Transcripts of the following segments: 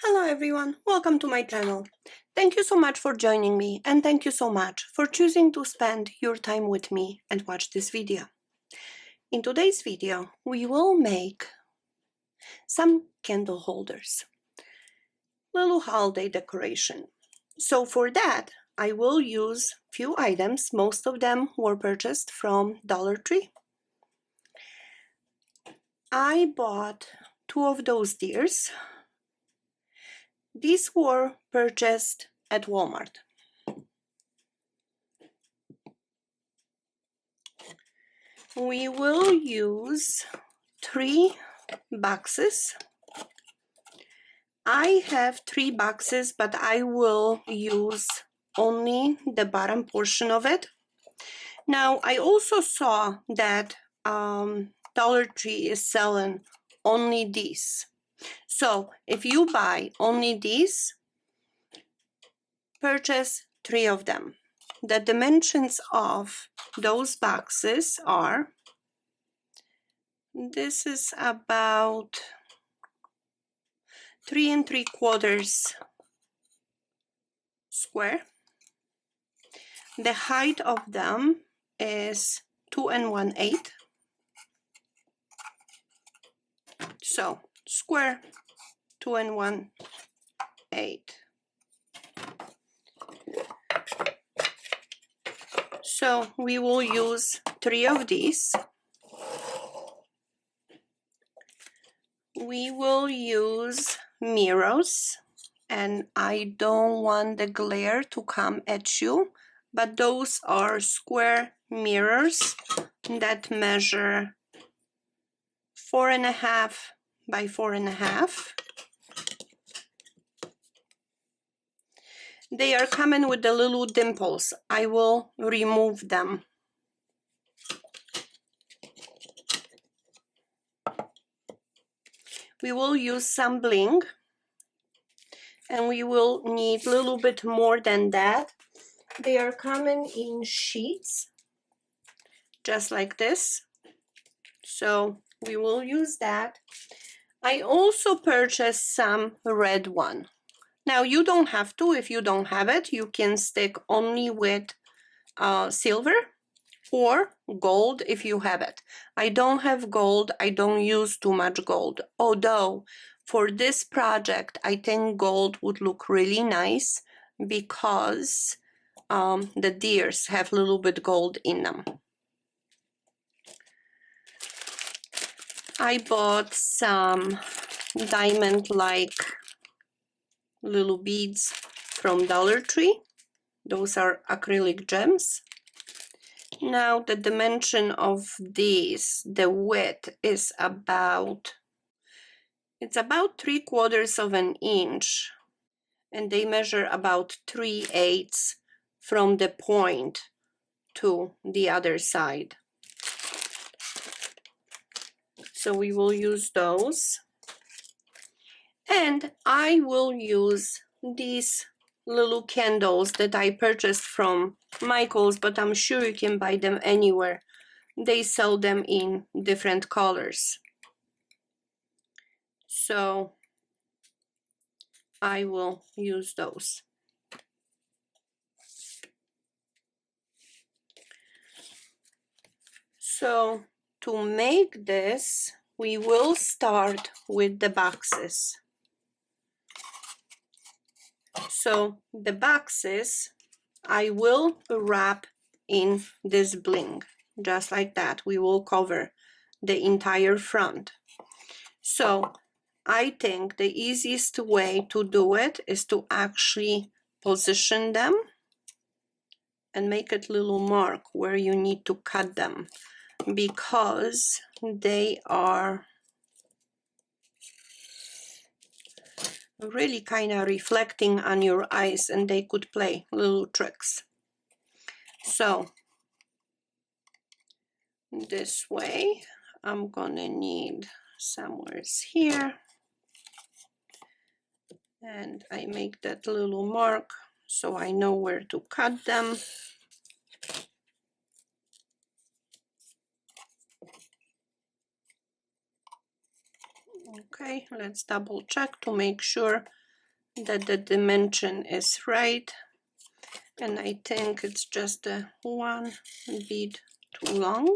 Hello everyone, welcome to my channel. Thank you so much for joining me and thank you so much for choosing to spend your time with me and watch this video. In today's video, we will make some candle holders, little holiday decoration. So for that, I will use few items. Most of them were purchased from Dollar Tree. I bought two of those deers. These were purchased at Walmart. We will use 3 boxes. I have 3 boxes, but I will use only the bottom portion of it. Now, I also saw that Dollar Tree is selling only these. So, if you buy only these, purchase 3 of them. The dimensions of those boxes are, this is about 3 3/4 square. The height of them is 2 1/8. So square 2 1/8. So we will use 3 of these. We will use mirrors, and I don't want the glare to come at you, but those are square mirrors that measure 4.5 by 4.5. They are coming with the little dimples. I will remove them. We will use some bling, and we will need a little bit more than that. They are coming in sheets, just like this. So we will use that. I also purchased some red one. Now you don't have to. If you don't have it, you can stick only with silver or gold if you have it. I don't have gold. I don't use too much gold. Although for this project, I think gold would look really nice because the deers have a little bit gold in them. I bought some diamond-like little beads from Dollar Tree. Those are acrylic gems. Now the dimension of these, the width is about, it's about 3/4 of an inch, and they measure about 3/8 from the point to the other side. So we will use those. And I will use these little candles that I purchased from Michael's, but I'm sure you can buy them anywhere. They sell them in different colors. So I will use those. So to make this, we will start with the boxes. So the boxes, I will wrap in this bling, just like that. We will cover the entire front. So I think the easiest way to do it is to actually position them and make a little mark where you need to cut them, because they are really kind of reflecting on your eyes and they could play little tricks. So this way, I'm gonna need somewhere here, and I make that little mark so I know where to cut them. Okay, let's double check to make sure that the dimension is right, and I think it's just one bead too long.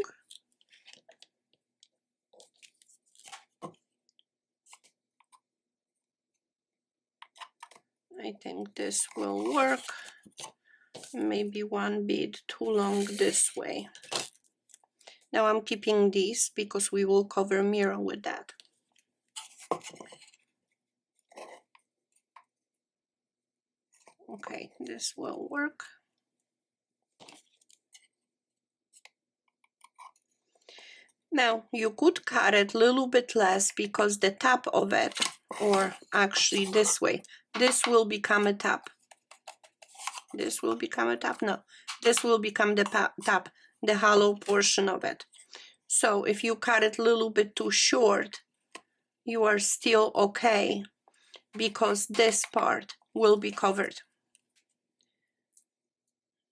I think this will work. Maybe one bead too long this way. Now I'm keeping these because we will cover mirror with that. Okay, this will work. Now you could cut it a little bit less because the top of it, or actually this way, this will become a top. This will become a top? No, this will become the top, the hollow portion of it. So if you cut it a little bit too short, you are still okay because this part will be covered.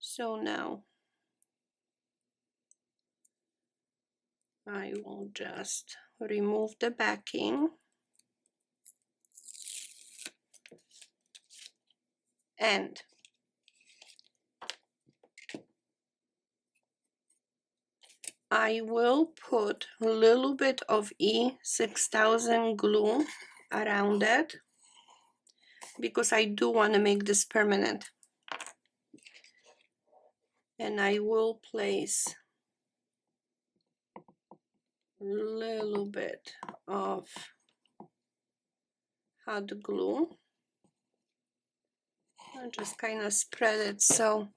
So now I will just remove the backing and I will put a little bit of E6000 glue around it because I do want to make this permanent. And I will place a little bit of hot glue. I just kind of spread it so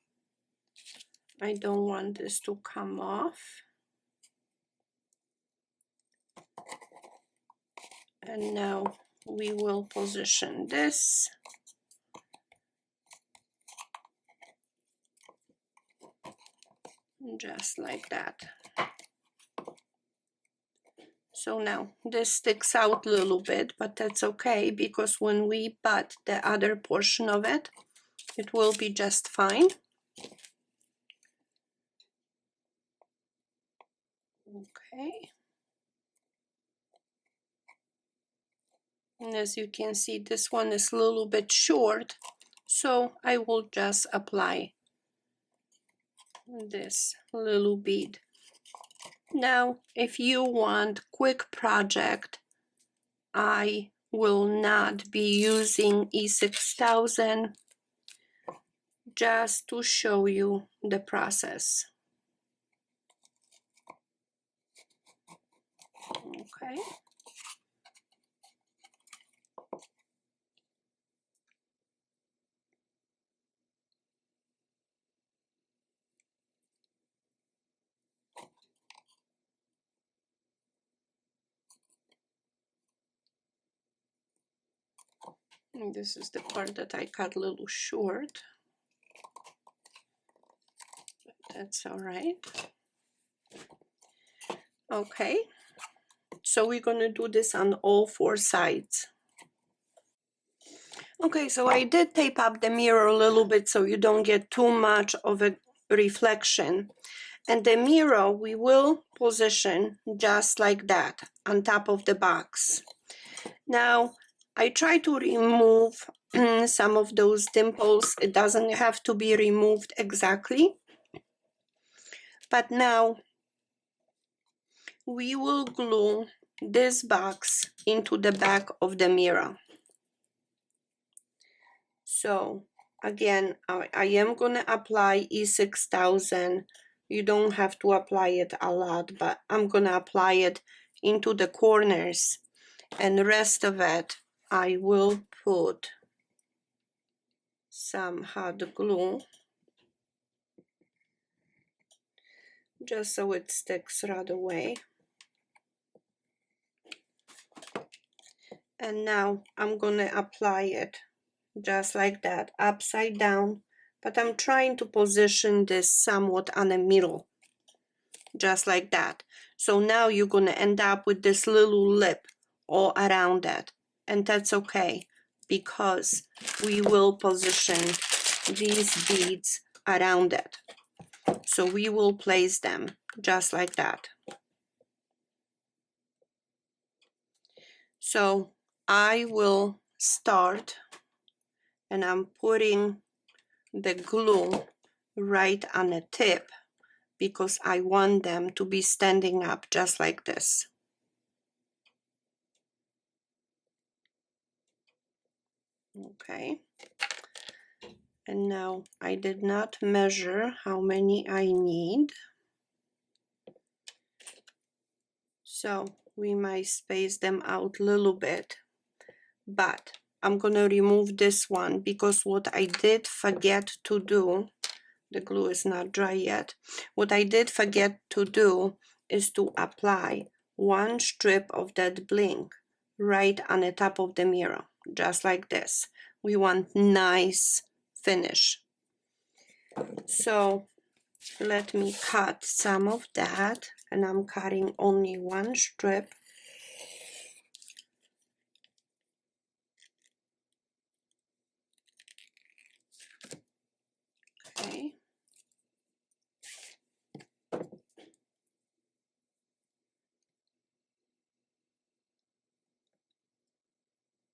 I don't want this to come off. And now we will position this. Just like that. So now this sticks out a little bit, but that's okay because when we butt the other portion of it, it will be just fine. Okay. And as you can see, this one is a little bit short, so I will just apply this little bead. Now, if you want quick project, I will not be using E6000 just to show you the process. Okay. And this is the part that I cut a little short. That's all right. Okay, so we're gonna do this on all four sides. Okay, so I did tape up the mirror a little bit so you don't get too much of a reflection. And the mirror we will position just like that on top of the box. Now, I try to remove some of those dimples. It doesn't have to be removed exactly. But now we will glue this box into the back of the mirror. So again, I am going to apply E6000. You don't have to apply it a lot, but I'm going to apply it into the corners. And the rest of it, I will put some hot glue just so it sticks right away. And now I'm going to apply it just like that, upside down, but I'm trying to position this somewhat on the middle, just like that. So now you're going to end up with this little lip all around it, and that's okay because we will position these beads around it. So we will place them just like that. So I will start and I'm putting the glue right on the tip because I want them to be standing up just like this. Okay. And now I did not measure how many I need. So we might space them out a little bit, but I'm gonna remove this one because what I did forget to do, the glue is not dry yet. What I did forget to do is to apply one strip of that bling right on the top of the mirror, just like this. We want nice finish. So let me cut some of that, and I'm cutting only one strip. Okay.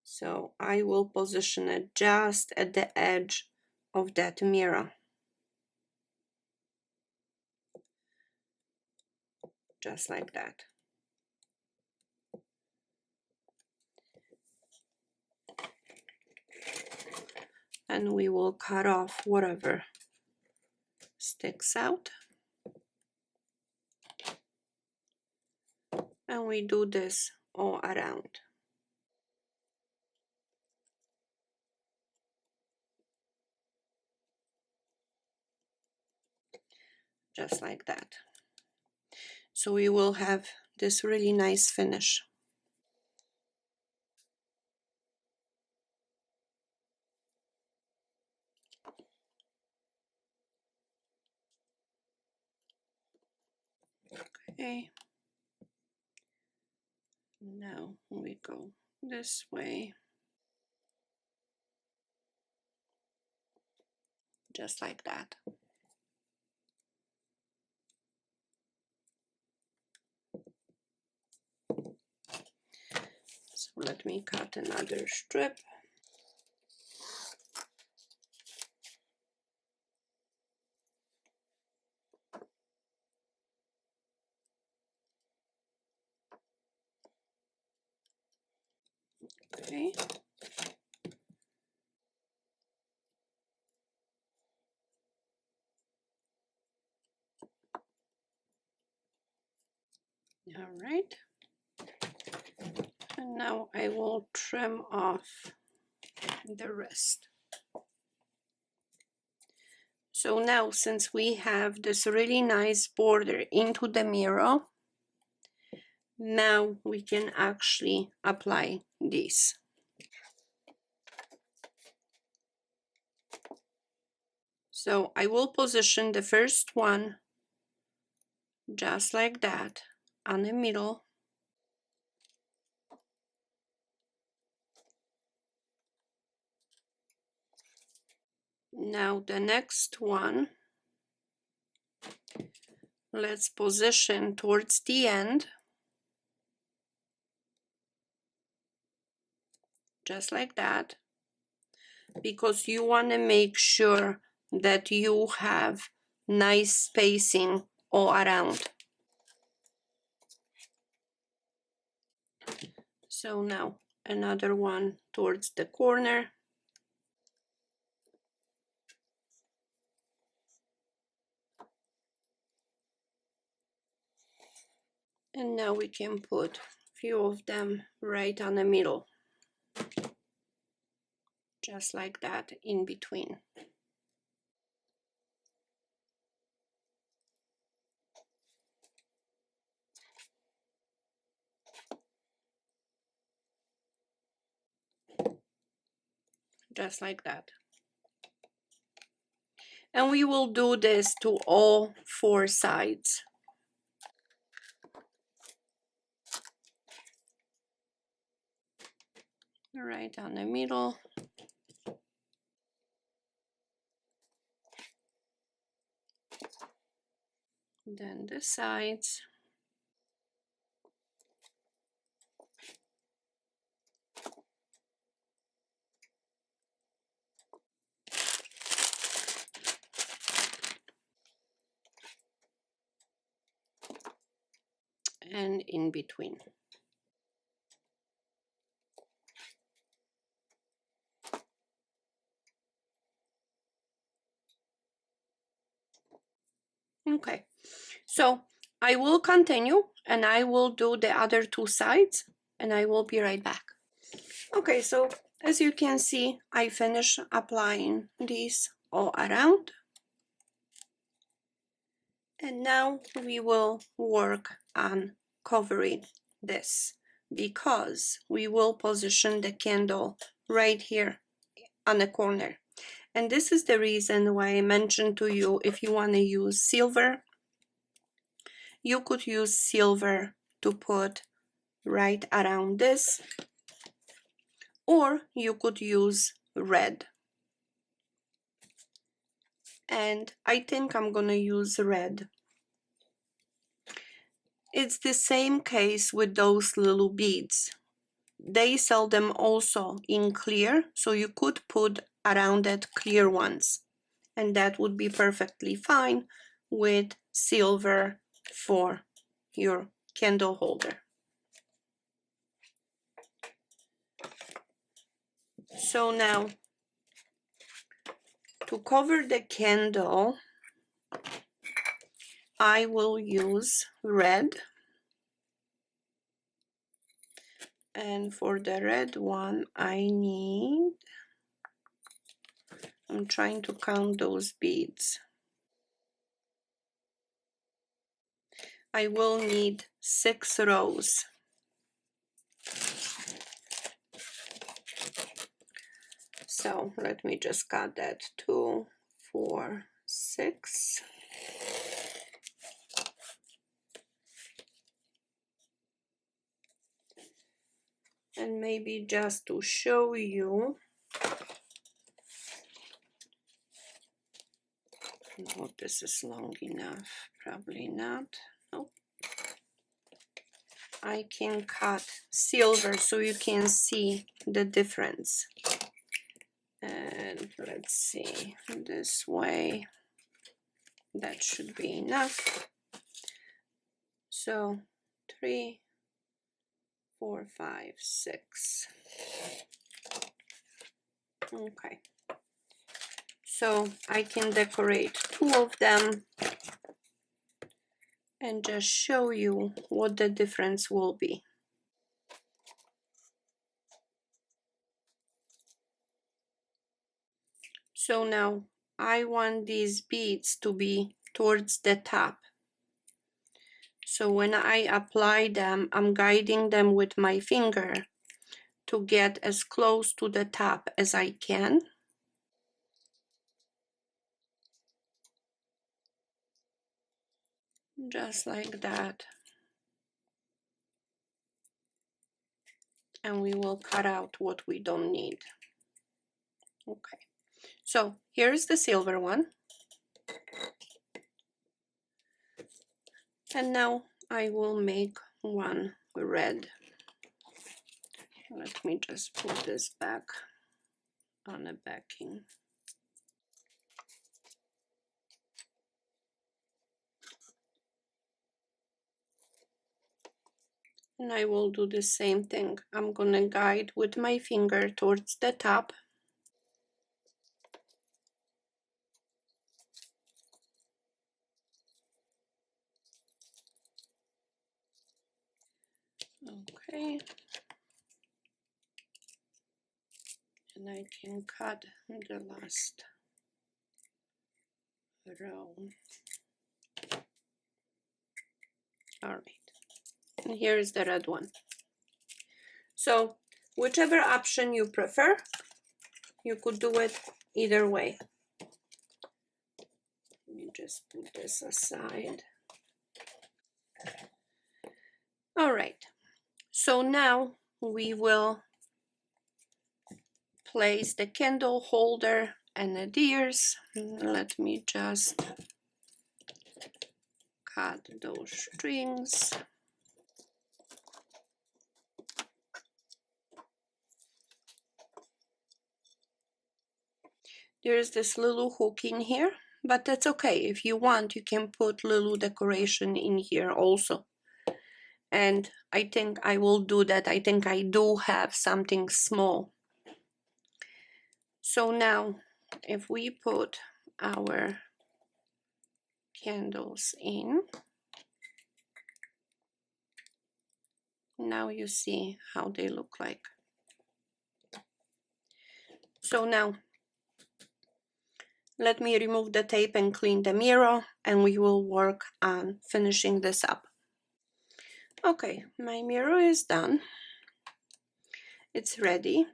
So I will position it just at the edge of that mirror. Just like that. And we will cut off whatever sticks out. And we do this all around. Just like that. So we will have this really nice finish. Okay. Now we go this way. Just like that. So let me cut another strip. Okay. All right. And now I will trim off the rest. So now, since we have this really nice border into the mirror, now we can actually apply these. So I will position the first one just like that on the middle. Now the next one, let's position towards the end, just like that, because you want to make sure that you have nice spacing all around. So now another one towards the corner. And now we can put a few of them right on the middle. Just like that in between. Just like that. And we will do this to all four sides. Right on the middle. Then the sides. and in between. Okay, so I will continue and I will do the other two sides and I will be right back. Okay, so as you can see, I finished applying these all around. And now we will work on covering this because we will position the candle right here on the corner. And this is the reason why I mentioned to you, if you want to use silver, you could use silver to put right around this, or you could use red. And I think I'm gonna use red. It's the same case with those little beads. They sell them also in clear, so you could put around it clear ones, and that would be perfectly fine with silver for your candle holder. So now, to cover the candle, I will use red. And for the red one, I'm trying to count those beads. I will need 6 rows. So let me just cut that. 2, 4, 6. And maybe just to show you, I hope this is long enough, probably not. Nope. I can cut silver so you can see the difference. And let's see, this way, that should be enough. So 3, 4, 5, 6. Okay. So I can decorate 2 of them and just show you what the difference will be. So now I want these beads to be towards the top. So when I apply them, I'm guiding them with my finger to get as close to the top as I can. Just like that. And we will cut out what we don't need. Okay, so here's the silver one. And now I will make one red. Let me just put this back on the backing. And I will do the same thing. I'm gonna guide with my finger towards the top. Okay. And I can cut the last row. All right. And here is the red one. So whichever option you prefer, you could do it either way. Let me just put this aside. All right. So now we will place the candle holder and the ears. Let me just cut those strings. There's this little hook in here, but that's okay. If you want, you can put little decoration in here also. and I think I will do that. I think I do have something small. So now if we put our candles in, now you see how they look like. So now let me remove the tape and clean the mirror, and we will work on finishing this up. Okay, my mirror is done. It's ready.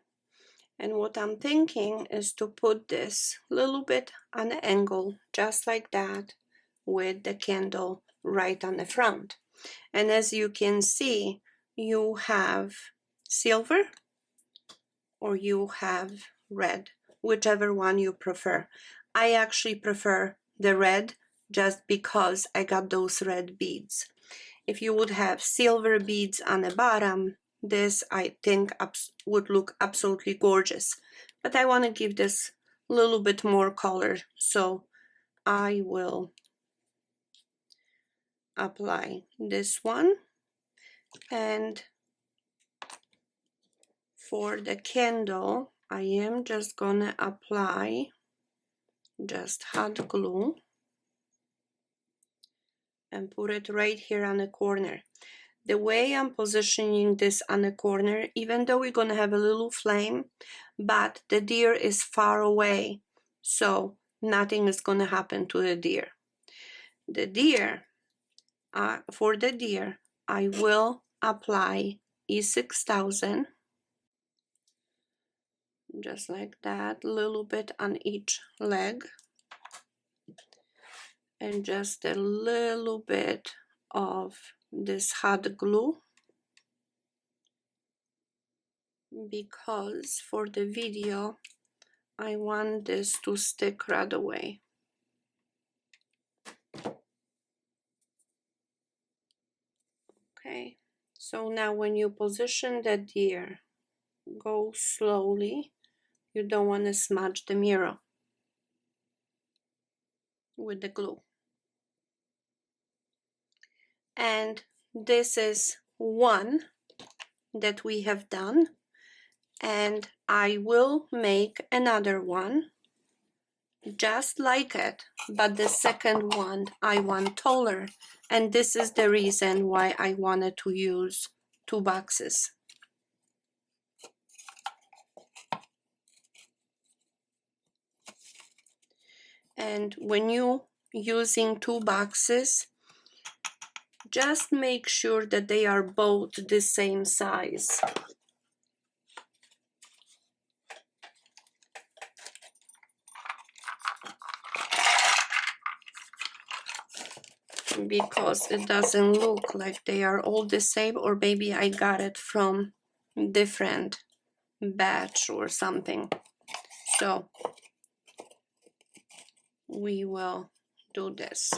And what I'm thinking is to put this little bit on an angle, just like that, with the candle right on the front. And as you can see, you have silver or you have red, whichever one you prefer. I actually prefer the red just because I got those red beads. If you would have silver beads on the bottom, this I think would look absolutely gorgeous. But I want to give this a little bit more color, so I will apply this one. And for the candle, I am just gonna apply just hot glue and put it right here on the corner. The way I'm positioning this on the corner, even though we're gonna have a little flame, but the deer is far away, so nothing is gonna happen to the deer. The deer, for the deer, I will apply E6000, just like that, a little bit on each leg, and just a little bit of this hot glue, because for the video I want this to stick right away. Okay, so now when you position the deer, go slowly. You don't want to smudge the mirror with the glue. And this is one that we have done, and I will make another one just like it, but the second one I want taller, and this is the reason why I wanted to use 2 boxes. And when you using 2 boxes, just make sure that they are both the same size. Because it doesn't look like they are all the same, or maybe I got it from different batch or something. So we will do this.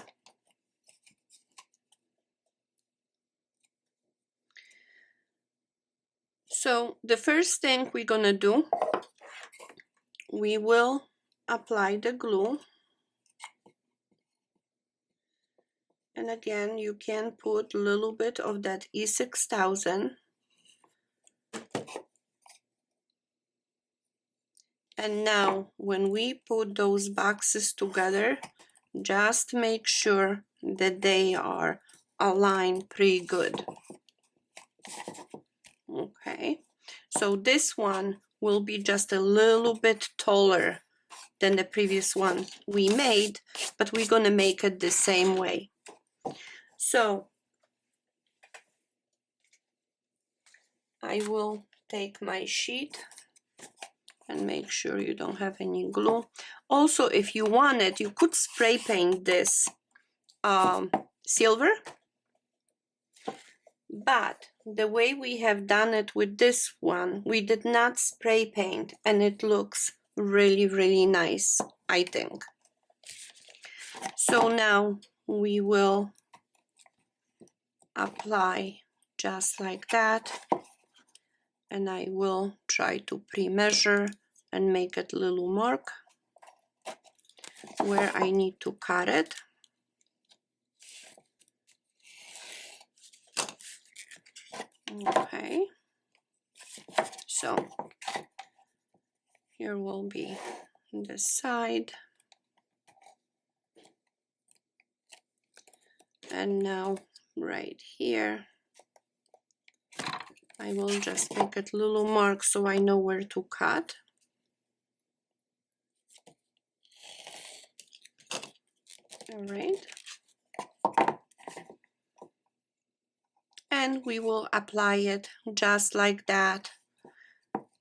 So the first thing we're gonna do, we will apply the glue. And again, you can put a little bit of that E6000. And now when we put those boxes together, just make sure that they are aligned pretty good. Okay, so this one will be just a little bit taller than the previous one we made, but we're gonna make it the same way. So I will take my sheet and make sure you don't have any glue. Also, if you wanted, you could spray paint this silver, but the way we have done it with this one, we did not spray paint, and it looks really, really nice, I think. So now we will apply just like that, and I will try to pre-measure and make it a little mark where I need to cut it. Okay, so here will be this side, and now right here I will just make a little mark so I know where to cut. All right, and we will apply it just like that,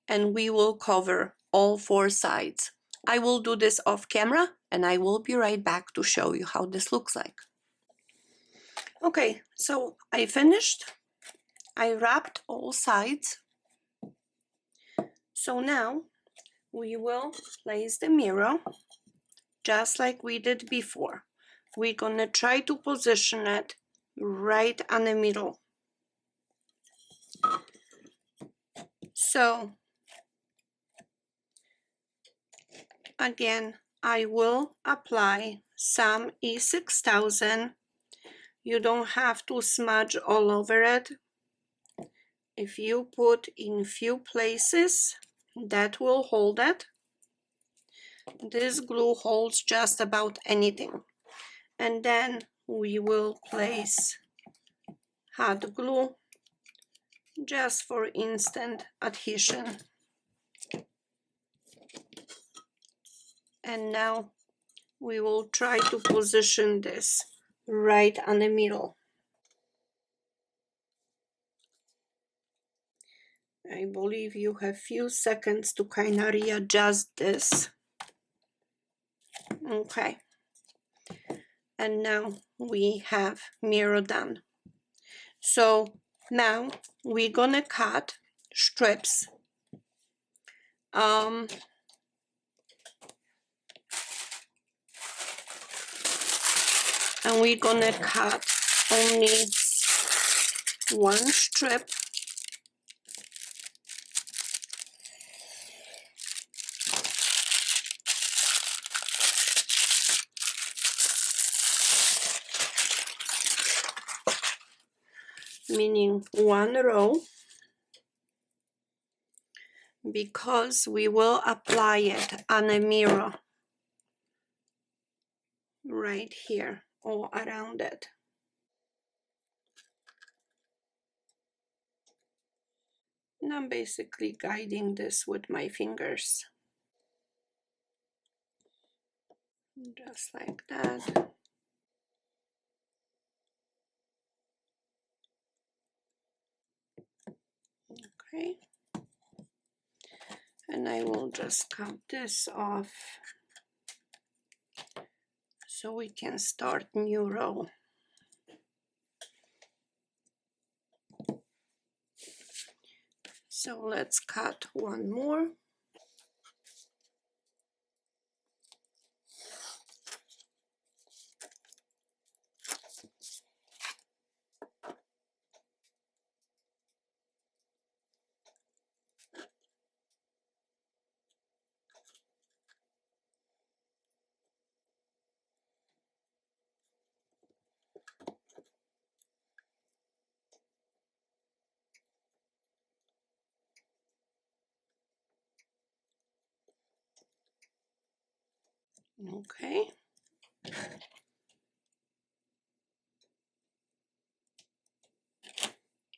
and we will cover all 4 sides. I will do this off camera and I will be right back to show you how this looks like. Okay, so I finished. I wrapped all sides. So now we will place the mirror just like we did before. We're gonna try to position it right on the middle. So again, I will apply some E6000. You don't have to smudge all over it. If you put in few places, that will hold it. This glue holds just about anything. And then we will place hot glue just for instant adhesion. And now we will try to position this right on the middle. I believe you have few seconds to kind of readjust this. Okay. And now we have mirror done. So now we're gonna cut strips. And we're gonna cut only 1 strip. Meaning 1 row, because we will apply it on a mirror right here all around it. And I'm basically guiding this with my fingers. Just like that. Okay. And I will just cut this off so we can start new row. So let's cut 1 more. Okay. Let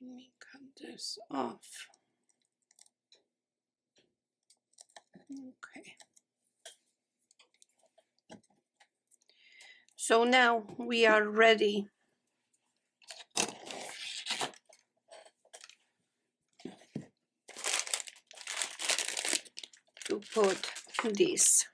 me cut this off. Okay. So now we are ready to put this.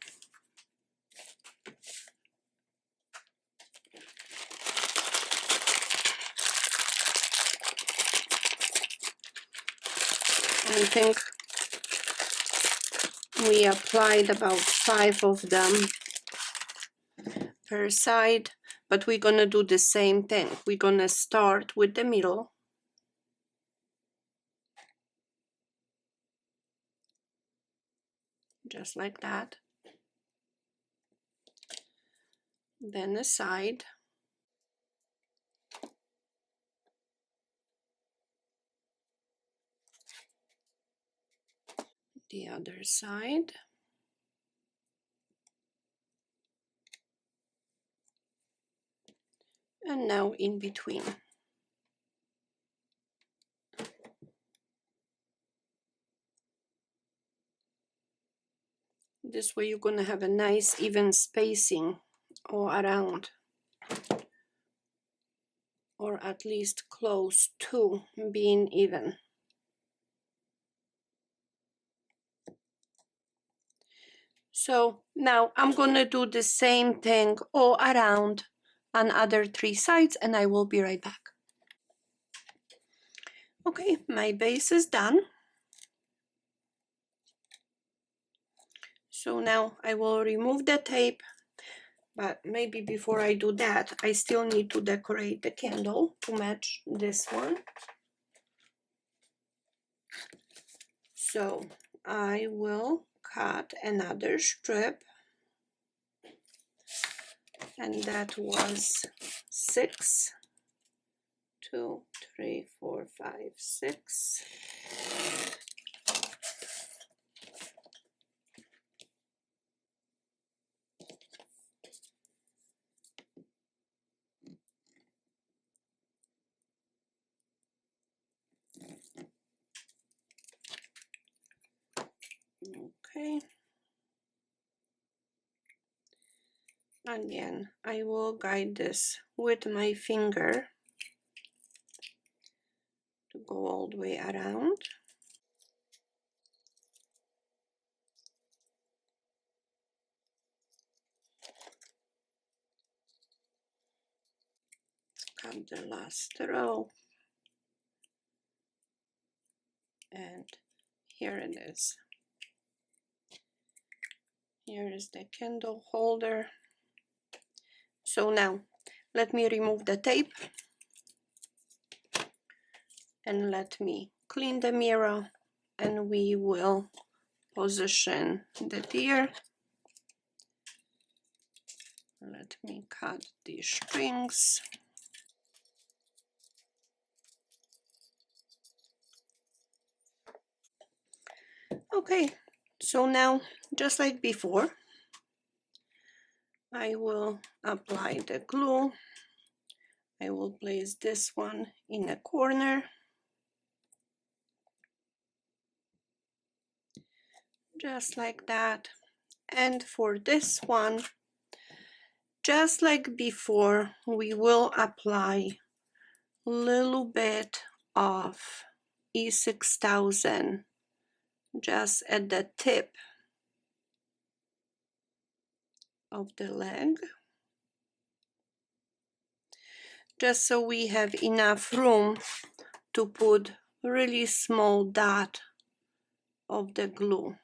I think we applied about 5 of them per side, but we're gonna do the same thing. We're gonna start with the middle. Just like that. Then a side. the other side. And now in between. This way you're going to have a nice even spacing all around, or at least close to being even. So now I'm going to do the same thing all around on other 3 sides, and I will be right back. Okay, my base is done. So now I will remove the tape, but maybe before I do that, I still need to decorate the candle to match this one. So I will cut another strip, and that was 6, 2, 3, 4, 5, 6. Okay. Again, I will guide this with my finger to go all the way around. Cut the last row, and here it is. Here is the candle holder. So now let me remove the tape and let me clean the mirror, and we will position the deer. Let me cut these strings. Okay, so now just like before, I will apply the glue. I will place this one in a corner, just like that. And for this one, just like before, we will apply a little bit of E6000 just at the tip of the leg, just so we have enough room to put really small dot of the glue.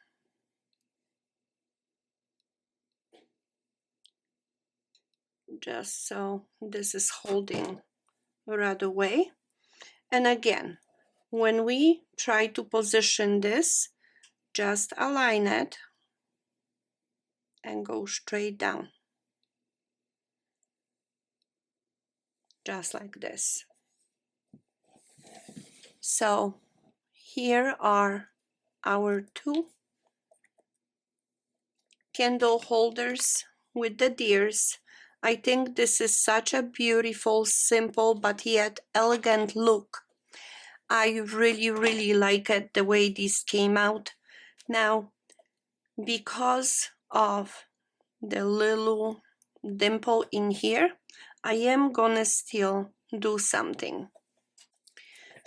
Just so this is holding right away. And again, when we try to position this, just align it and go straight down, just like this. So here are our 2 candle holders with the deers. I think this is such a beautiful, simple, but yet elegant look. I really like it, the way these came out. Now, because of the little dimple in here, I am gonna still do something.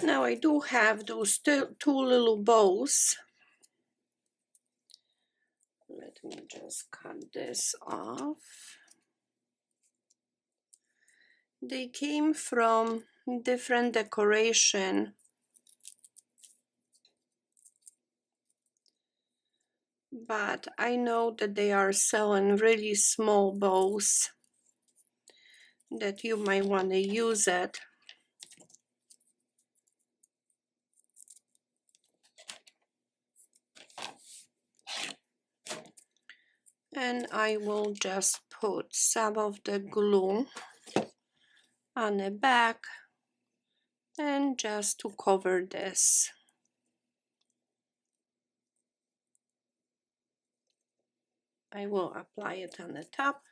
Now I do have those 2 little bows. Let me just cut this off. They came from different decoration, but I know that they are selling really small bows that you might want to use it. And I will just put some of the glue on the back and just to cover this. I will apply it on the top.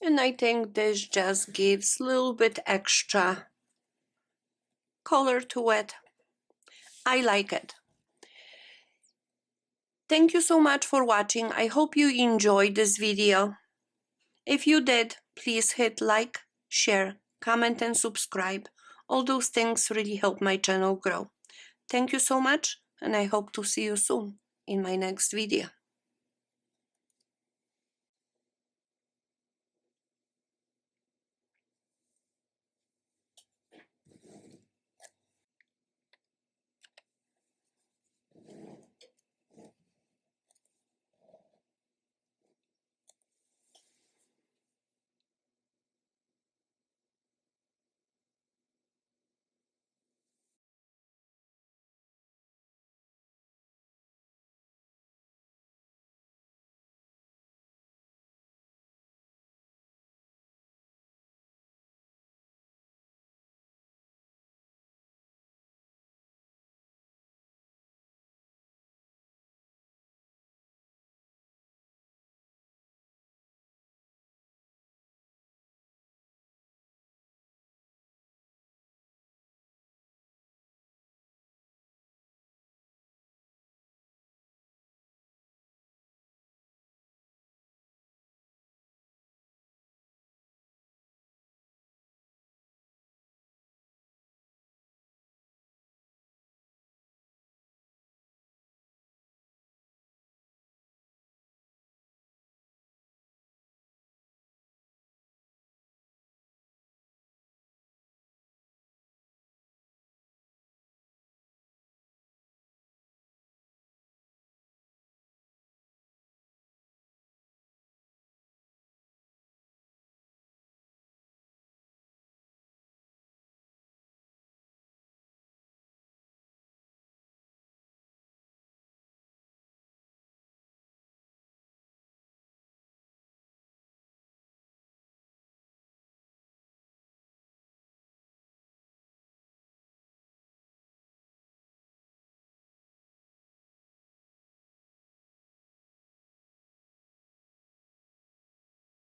And I think this just gives a little bit extra color to it. I like it. Thank you so much for watching. I hope you enjoyed this video. If you did, please hit like, share, comment and subscribe. All those things really help my channel grow. Thank you so much, and I hope to see you soon in my next video.